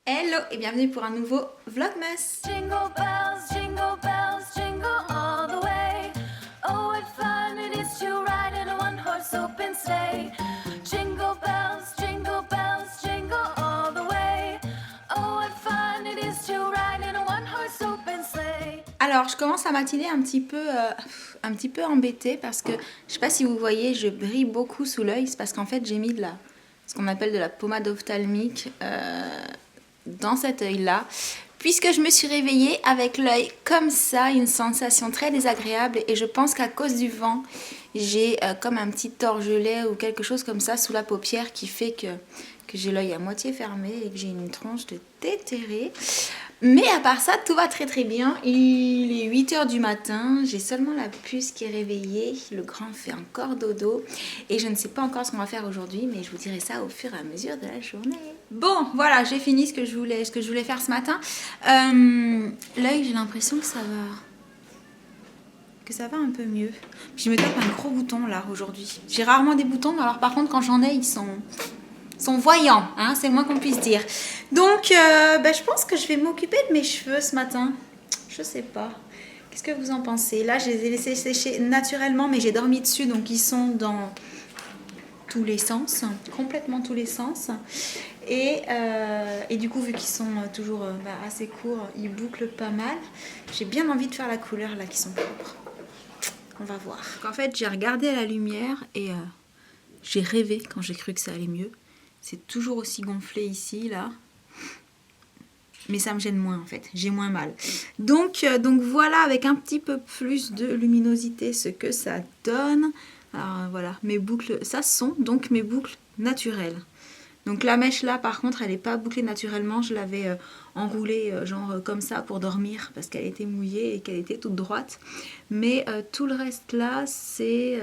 Hello et bienvenue pour un nouveau Vlogmas. Jingle bells, jingle all the way. Oh, what fun it is to ride in a one-horse open sleigh. Jingle bells, jingle all the way. Oh, what fun it is to ride in a one-horse open sleigh. Alors, je commence à matinée un petit peu embêtée parce que, je sais pas si vous voyez, je brille beaucoup sous l'œil. C'est parce qu'en fait, j'ai mis ce qu'on appelle de la pommade ophtalmique dans cet œil-là, puisque je me suis réveillée avec l'œil comme ça, une sensation très désagréable, et je pense qu'à cause du vent, j'ai comme un petit orgelet ou quelque chose comme ça sous la paupière qui fait que j'ai l'œil à moitié fermé et que j'ai une tronche de déterré. Mais à part ça, tout va très très bien. Il est 8h du matin, j'ai seulement la puce qui est réveillée, le grand fait encore dodo et je ne sais pas encore ce qu'on va faire aujourd'hui, mais je vous dirai ça au fur et à mesure de la journée. Bon, voilà, j'ai fini ce que je voulais faire ce matin. L'œil, j'ai l'impression que ça va un peu mieux. Je me tape un gros bouton là aujourd'hui. J'ai rarement des boutons, mais alors par contre quand j'en ai, ils sont voyants, hein, c'est le moins qu'on puisse dire. Donc, je pense que je vais m'occuper de mes cheveux ce matin. Je sais pas. Qu'est-ce que vous en pensez? Là, je les ai laissés sécher naturellement, mais j'ai dormi dessus, donc ils sont dans tous les sens, complètement tous les sens. Et du coup, vu qu'ils sont toujours assez courts, ils bouclent pas mal. J'ai bien envie de faire la couleur là, qui sont propres. On va voir. En fait, j'ai regardé à la lumière et j'ai rêvé quand j'ai cru que ça allait mieux. C'est toujours aussi gonflé ici, là. Mais ça me gêne moins, en fait. J'ai moins mal. Donc voilà, avec un petit peu plus de luminosité, ce que ça donne. Alors voilà, mes boucles, ça sont donc mes boucles naturelles. Donc la mèche là, par contre, elle n'est pas bouclée naturellement. Je l'avais enroulée genre comme ça pour dormir parce qu'elle était mouillée et qu'elle était toute droite. Mais tout le reste là, c'est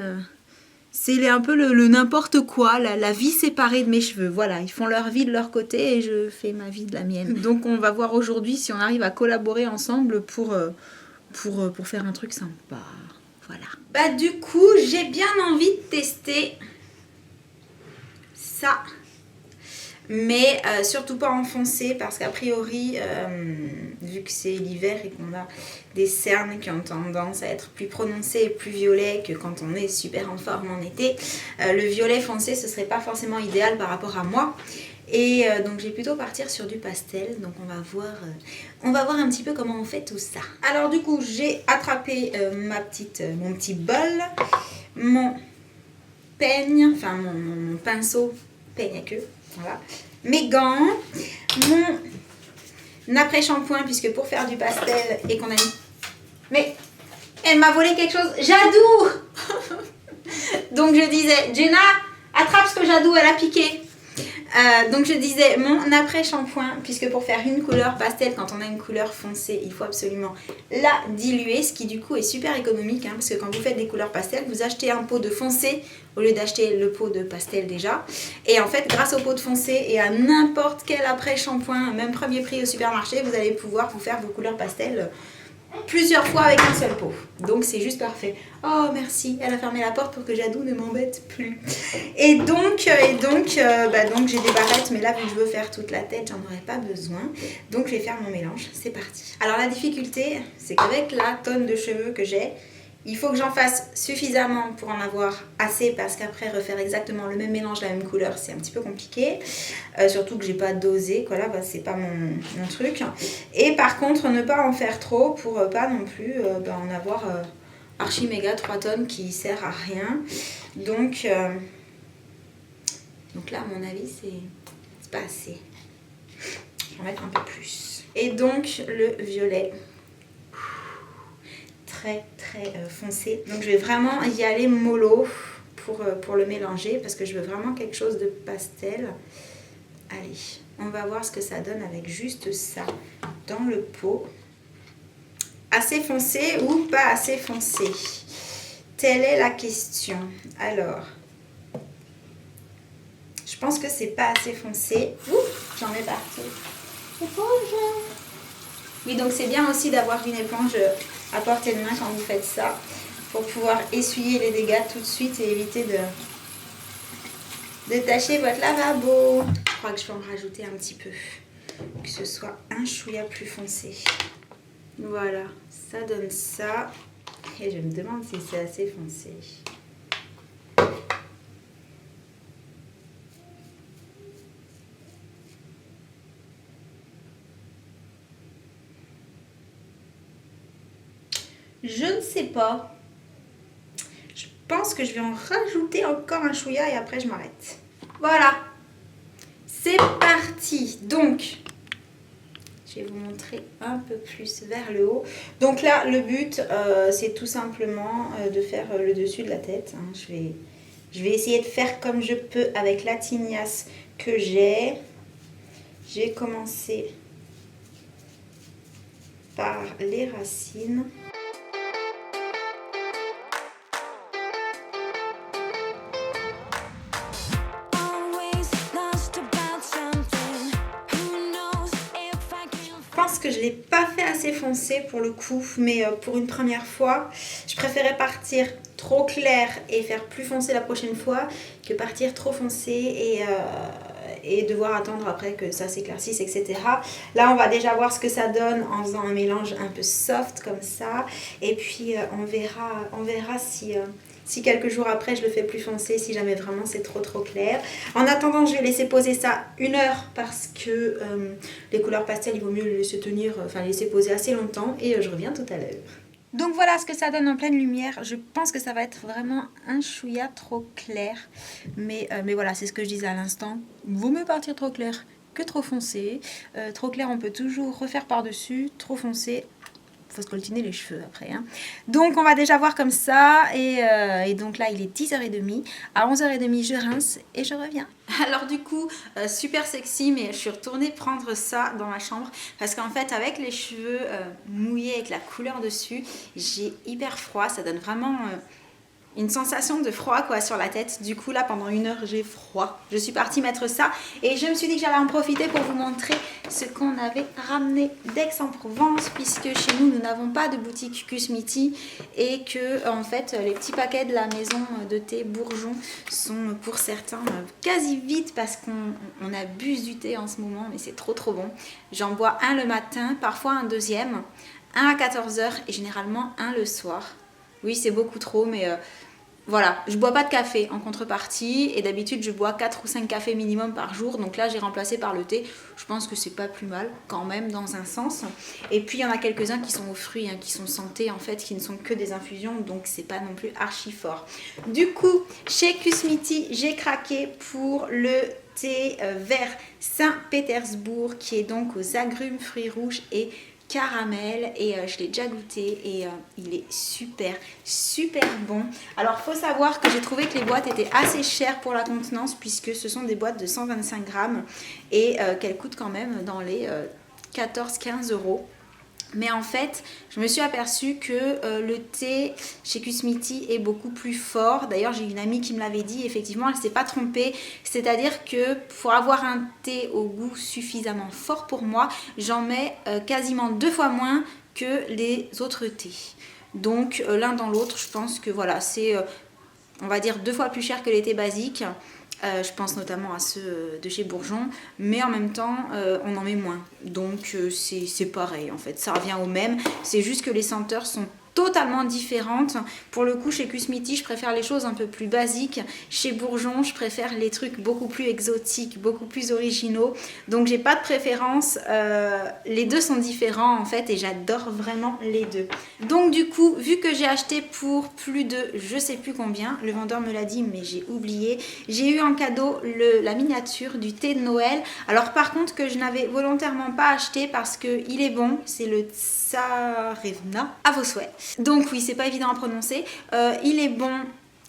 un peu le n'importe quoi, la vie séparée de mes cheveux. Voilà, ils font leur vie de leur côté et je fais ma vie de la mienne. Donc on va voir aujourd'hui si on arrive à collaborer ensemble pour faire un truc sympa. Voilà. Du coup, j'ai bien envie de tester ça. Mais surtout pas enfoncé parce qu'a priori, vu que c'est l'hiver et qu'on a des cernes qui ont tendance à être plus prononcées et plus violets que quand on est super en forme en été, le violet foncé ce serait pas forcément idéal par rapport à moi. Et donc je vais plutôt partir sur du pastel, donc on va voir un petit peu comment on fait tout ça. Alors du coup j'ai attrapé mon petit bol, mon peigne, enfin mon pinceau peigne à queue. Voilà. Mes gants, mon après-shampoing, puisque pour faire du pastel et qu'on a mis... Mais elle m'a volé quelque chose. Jadou. Donc je disais, Jenna, attrape ce que Jadou, elle a piqué. Donc je disais mon après-shampoing, puisque pour faire une couleur pastel, quand on a une couleur foncée, il faut absolument la diluer, ce qui du coup est super économique, hein, parce que quand vous faites des couleurs pastel, vous achetez un pot de foncé au lieu d'acheter le pot de pastel déjà. Et en fait, grâce au pot de foncé et à n'importe quel après-shampoing, même premier prix au supermarché, vous allez pouvoir vous faire vos couleurs pastel plusieurs fois avec un seul pot. Donc c'est juste parfait. Oh merci, elle a fermé la porte pour que Jadou ne m'embête plus. Et donc j'ai des barrettes, mais là vu que je veux faire toute la tête, j'en aurais pas besoin. Donc je vais faire mon mélange, c'est parti. Alors la difficulté, c'est qu'avec la tonne de cheveux que j'ai, il faut que j'en fasse suffisamment pour en avoir assez, parce qu'après refaire exactement le même mélange, la même couleur, c'est un petit peu compliqué. Surtout que j'ai pas dosé, quoi, là, c'est pas mon truc. Et par contre, ne pas en faire trop pour pas non plus en avoir archi méga 3 tonnes qui sert à rien. Donc là, à mon avis, c'est pas assez. Je vais en mettre un peu plus. Et donc, le violet. Très foncé. Donc je vais vraiment y aller mollo pour le mélanger, parce que je veux vraiment quelque chose de pastel. Allez, on va voir ce que ça donne avec juste ça dans le pot. Assez foncé ou pas assez foncé? Telle est la question. Alors, je pense que c'est pas assez foncé. Ouh, j'en ai partout. Éponge. Oui, donc c'est bien aussi d'avoir une éponge à portée de main quand vous faites ça, pour pouvoir essuyer les dégâts tout de suite et éviter de tacher votre lavabo. Je crois que je peux en rajouter un petit peu. que ce soit un chouïa plus foncé. Voilà, ça donne ça. Et je me demande si c'est assez foncé. Je ne sais pas. Je pense que je vais en rajouter encore un chouïa et après je m'arrête. Voilà. C'est parti. Donc, je vais vous montrer un peu plus vers le haut. Donc là, le but, c'est tout simplement de faire le dessus de la tête. Hein. Je vais essayer de faire comme je peux avec la tignasse que j'ai. J'ai commencé par les racines. Je pense que je ne l'ai pas fait assez foncé pour le coup, mais pour une première fois, je préférais partir trop clair et faire plus foncé la prochaine fois que partir trop foncé et devoir attendre après que ça s'éclaircisse, etc. Là, on va déjà voir ce que ça donne en faisant un mélange un peu soft comme ça. Et puis, on verra si quelques jours après, je le fais plus foncé, si jamais vraiment c'est trop clair. En attendant, je vais laisser poser ça 1 heure parce que les couleurs pastel, il vaut mieux les laisser tenir, enfin les laisser poser assez longtemps. Et je reviens tout à l'heure. Donc voilà ce que ça donne en pleine lumière. Je pense que ça va être vraiment un chouïa trop clair. Mais voilà, c'est ce que je disais à l'instant. Vaut mieux partir trop clair que trop foncé. Trop clair, on peut toujours refaire par-dessus. Trop foncé, faut se coltiner les cheveux après. Hein. Donc on va déjà voir comme ça. Et donc là, il est 10h30. À 11h30, je rince et je reviens. Alors du coup, super sexy, mais je suis retournée prendre ça dans ma chambre parce qu'en fait avec les cheveux mouillés avec la couleur dessus, j'ai hyper froid, ça donne vraiment une sensation de froid quoi sur la tête. Du coup là pendant 1 heure j'ai froid. Je suis partie mettre ça et je me suis dit que j'allais en profiter pour vous montrer ce qu'on avait ramené d'Aix-en-Provence, puisque chez nous n'avons pas de boutique Kusmiti et que en fait les petits paquets de la maison de thé Bourgeon sont pour certains quasi vides parce qu'on abuse du thé en ce moment, mais c'est trop bon. J'en bois un le matin, parfois un deuxième, un à 14h et généralement un le soir. Oui, c'est beaucoup trop, mais voilà, je bois pas de café en contrepartie et d'habitude je bois 4 ou 5 cafés minimum par jour, donc là j'ai remplacé par le thé. Je pense que c'est pas plus mal quand même dans un sens. Et puis il y en a quelques-uns qui sont aux fruits, hein, qui sont santé en fait, qui ne sont que des infusions, donc c'est pas non plus archi fort. Du coup, chez Kusmiti, j'ai craqué pour le thé vert Saint-Pétersbourg qui est donc aux agrumes, fruits rouges et caramel, et je l'ai déjà goûté et il est super bon. Alors faut savoir que j'ai trouvé que les boîtes étaient assez chères pour la contenance, puisque ce sont des boîtes de 125 grammes et qu'elles coûtent quand même dans les 14-15 euros. Mais en fait, je me suis aperçue que le thé chez Kusmiti est beaucoup plus fort. D'ailleurs, j'ai une amie qui me l'avait dit. Effectivement, elle ne s'est pas trompée. C'est-à-dire que pour avoir un thé au goût suffisamment fort pour moi, j'en mets quasiment 2 fois moins que les autres thés. Donc, l'un dans l'autre, je pense que voilà, c'est, on va dire, 2 fois plus cher que les thés basiques. Je pense notamment à ceux de chez Bourgeon, mais en même temps on en met moins, donc c'est pareil en fait, ça revient au même, c'est juste que les senteurs sont totalement différentes. Pour le coup, chez Kusmiti, je préfère les choses un peu plus basiques. Chez Bourgeon, je préfère les trucs beaucoup plus exotiques, beaucoup plus originaux. Donc, j'ai pas de préférence. Les deux sont différents en fait et j'adore vraiment les deux. Donc, du coup, vu que j'ai acheté pour plus de je sais plus combien, le vendeur me l'a dit mais j'ai oublié, j'ai eu en cadeau la miniature du thé de Noël. Alors, par contre, que je n'avais volontairement pas acheté parce qu'il est bon, c'est le Tsarevna, à vos souhaits. Donc oui, c'est pas évident à prononcer. Il est bon,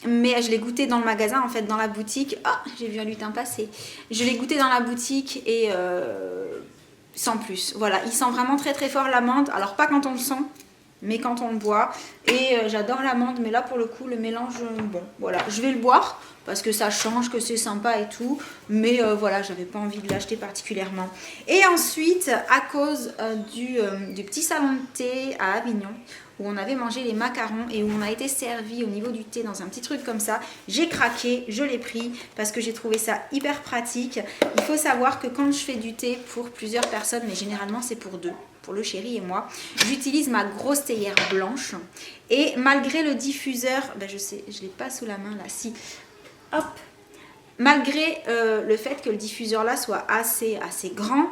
mais je l'ai goûté dans le magasin, en fait, dans la boutique. Ah, j'ai vu un lutin passer. Je l'ai goûté dans la boutique et sans plus. Voilà, il sent vraiment très fort l'amande. Alors pas quand on le sent, mais quand on le boit. Et j'adore l'amande, mais là pour le coup, le mélange, bon, voilà. Je vais le boire parce que ça change, que c'est sympa et tout. Mais voilà, j'avais pas envie de l'acheter particulièrement. Et ensuite, à cause du petit salon de thé à Avignon, où on avait mangé les macarons et où on a été servi au niveau du thé dans un petit truc comme ça, j'ai craqué, je l'ai pris parce que j'ai trouvé ça hyper pratique. Il faut savoir que quand je fais du thé pour plusieurs personnes, mais généralement c'est pour deux, pour le chéri et moi, j'utilise ma grosse théière blanche et malgré le diffuseur, ben je sais, je l'ai pas sous la main là, si, hop, malgré le fait que le diffuseur là soit assez grand,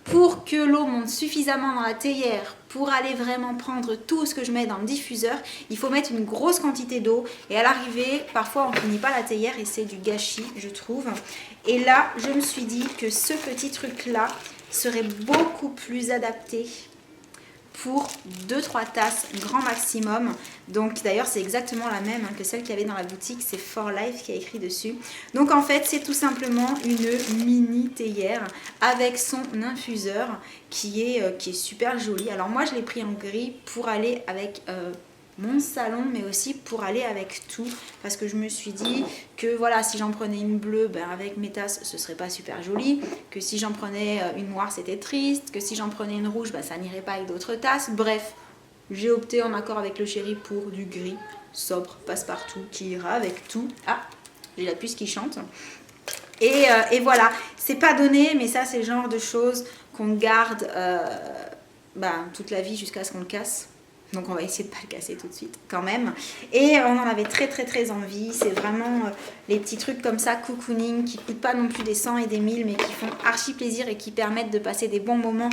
pour que l'eau monte suffisamment dans la théière pour aller vraiment prendre tout ce que je mets dans le diffuseur, il faut mettre une grosse quantité d'eau et à l'arrivée, parfois on ne finit pas la théière et c'est du gâchis, je trouve. Et là, je me suis dit que ce petit truc-là serait beaucoup plus adapté pour 2-3 tasses grand maximum. Donc d'ailleurs c'est exactement la même que celle qu'il y avait dans la boutique, c'est For Life qui a écrit dessus. Donc en fait c'est tout simplement une mini théière avec son infuseur qui est super joli. Alors moi je l'ai pris en gris pour aller avec mon salon, mais aussi pour aller avec tout, parce que je me suis dit que voilà, si j'en prenais une bleue, ben avec mes tasses ce serait pas super joli, que si j'en prenais une noire c'était triste, que si j'en prenais une rouge, ben ça n'irait pas avec d'autres tasses. Bref, j'ai opté en accord avec le chéri pour du gris sobre passe-partout qui ira avec tout. Ah, j'ai la puce qui chante. Et voilà, c'est pas donné, mais ça c'est le genre de choses qu'on garde toute la vie jusqu'à ce qu'on le casse. Donc on va essayer de ne pas le casser tout de suite quand même. Et on en avait très envie. C'est vraiment les petits trucs comme ça, cocooning, qui ne coûtent pas non plus des 100 et des 1000, mais qui font archi plaisir et qui permettent de passer des bons moments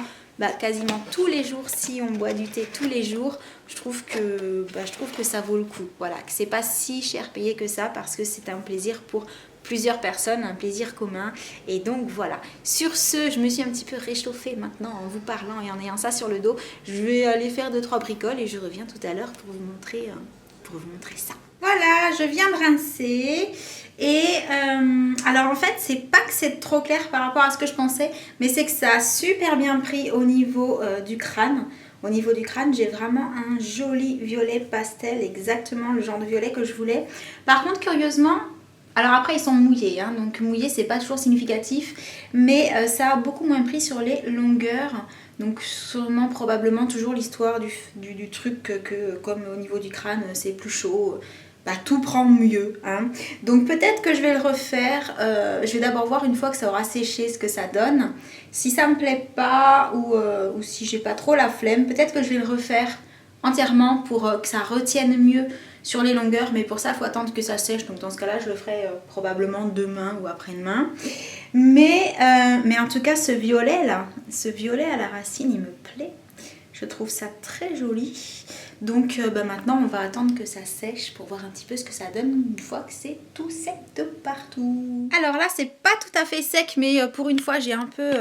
quasiment tous les jours. Si on boit du thé tous les jours, je trouve que ça vaut le coup. Voilà, que c'est pas si cher payé que ça, parce que c'est un plaisir pour plusieurs personnes, un plaisir commun. Et donc voilà, sur ce, je me suis un petit peu réchauffée maintenant en vous parlant et en ayant ça sur le dos. Je vais aller faire 2-3 bricoles et je reviens tout à l'heure pour vous montrer ça. Voilà, je viens de rincer. Et alors en fait, c'est pas que c'est trop clair par rapport à ce que je pensais, mais c'est que ça a super bien pris au niveau du crâne. Au niveau du crâne, j'ai vraiment un joli violet pastel, exactement le genre de violet que je voulais. Par contre, curieusement, alors après ils sont mouillés, hein, donc mouillés c'est pas toujours significatif, mais ça a beaucoup moins pris sur les longueurs. Donc sûrement probablement toujours l'histoire du truc que comme au niveau du crâne c'est plus chaud, tout prend mieux, hein. Donc peut-être que je vais le refaire, je vais d'abord voir une fois que ça aura séché ce que ça donne. Si ça me plaît pas ou si j'ai pas trop la flemme, peut-être que je vais le refaire entièrement pour que ça retienne mieux sur les longueurs, mais pour ça il faut attendre que ça sèche, donc dans ce cas là je le ferai probablement demain ou après-demain. Mais en tout cas ce violet là, ce violet à la racine il me plaît, je trouve ça très joli. Donc maintenant on va attendre que ça sèche pour voir un petit peu ce que ça donne une fois que c'est tout sec de partout. Alors là c'est pas tout à fait sec, mais pour une fois j'ai un peu...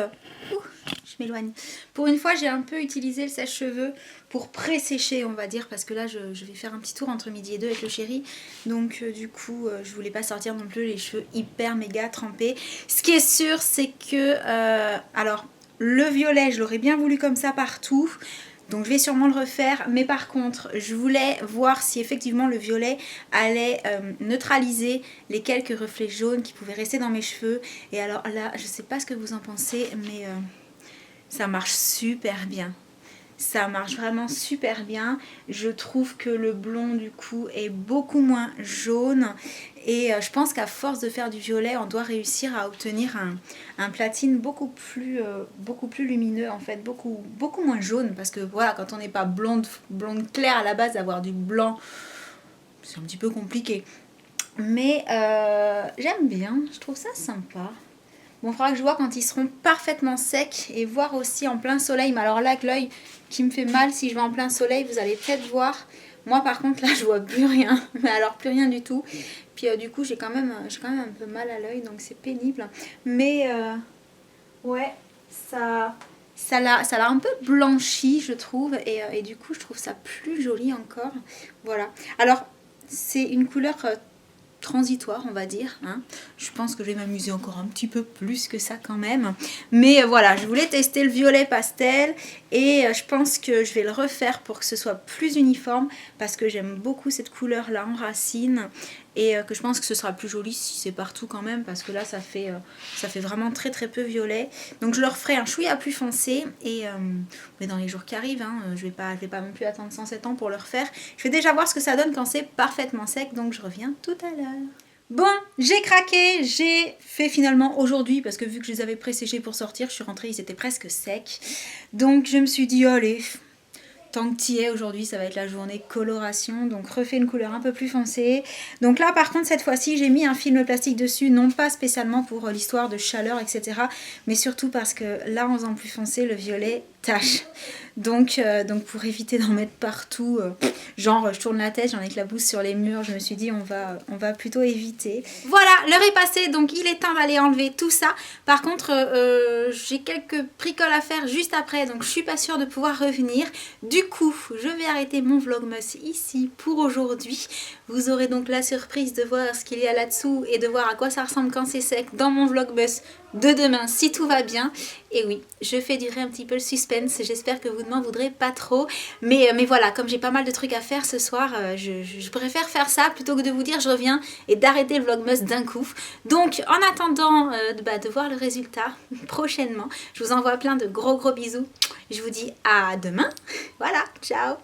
je m'éloigne. Pour une fois j'ai un peu utilisé le sèche-cheveux pour pré-sécher on va dire, parce que là je vais faire un petit tour entre midi et 2 avec le chéri. Donc du coup je voulais pas sortir non plus les cheveux hyper méga trempés. Ce qui est sûr c'est que... alors le violet je l'aurais bien voulu comme ça partout. Donc je vais sûrement le refaire, mais par contre je voulais voir si effectivement le violet allait neutraliser les quelques reflets jaunes qui pouvaient rester dans mes cheveux. Et alors là, je sais pas ce que vous en pensez, mais ça marche super bien. Ça marche vraiment super bien. Je trouve que le blond du coup est beaucoup moins jaune. Et je pense qu'à force de faire du violet, on doit réussir à obtenir un platine beaucoup plus lumineux, en fait, beaucoup moins jaune. Parce que voilà, quand on n'est pas blonde claire à la base, avoir du blanc, c'est un petit peu compliqué. Mais j'aime bien, je trouve ça sympa. Bon, il faudra que je vois quand ils seront parfaitement secs et voir aussi en plein soleil. Mais alors là, avec l'œil qui me fait mal, si je vais en plein soleil, vous allez peut-être voir. Moi, par contre, là, je vois plus rien. Mais alors, plus rien du tout. Puis, du coup, j'ai quand même un peu mal à l'œil, donc c'est pénible. Mais, ouais, ça l'a un peu blanchi, je trouve. Et du coup, je trouve ça plus joli encore. Voilà. Alors, c'est une couleur... transitoire on va dire, hein. Je pense que je vais m'amuser encore un petit peu plus que ça quand même, mais voilà, je voulais tester le violet pastel et je pense que je vais le refaire pour que ce soit plus uniforme, parce que j'aime beaucoup cette couleur là en racine et que je pense que ce sera plus joli si c'est partout quand même, parce que là ça fait vraiment très très peu violet. Donc je leur ferai un chouïa plus foncé, et mais dans les jours qui arrivent, hein, je vais pas non plus attendre 107 ans pour le refaire. Je vais déjà voir ce que ça donne quand c'est parfaitement sec, donc je reviens tout à l'heure. Bon, j'ai craqué, j'ai fait finalement aujourd'hui, parce que vu que je les avais pré-séchés pour sortir, je suis rentrée, ils étaient presque secs. Donc je me suis dit, allez, tant que t'y es, aujourd'hui ça va être la journée coloration, donc refais une couleur un peu plus foncée. Donc là par contre cette fois-ci j'ai mis un film plastique dessus, non pas spécialement pour l'histoire de chaleur etc, mais surtout parce que là en faisant plus foncé le violet tache. Donc pour éviter d'en mettre partout, genre je tourne la tête, j'en éclabousse sur les murs, je me suis dit on va plutôt éviter. Voilà, l'heure est passée, donc il est temps d'aller enlever tout ça. Par contre j'ai quelques bricoles à faire juste après, donc je suis pas sûre de pouvoir revenir. Du coup, je vais arrêter mon vlogmas ici pour aujourd'hui. Vous aurez donc la surprise de voir ce qu'il y a là-dessous et de voir à quoi ça ressemble quand c'est sec dans mon vlogmas de demain si tout va bien. Et oui, je fais durer un petit peu le suspense, j'espère que vous ne m'en voudrez pas trop. Mais voilà, comme j'ai pas mal de trucs à faire ce soir, je préfère faire ça plutôt que de vous dire je reviens et d'arrêter le vlogmas d'un coup. Donc en attendant de voir le résultat prochainement, je vous envoie plein de gros bisous. Je vous dis à demain. Voilà, ciao.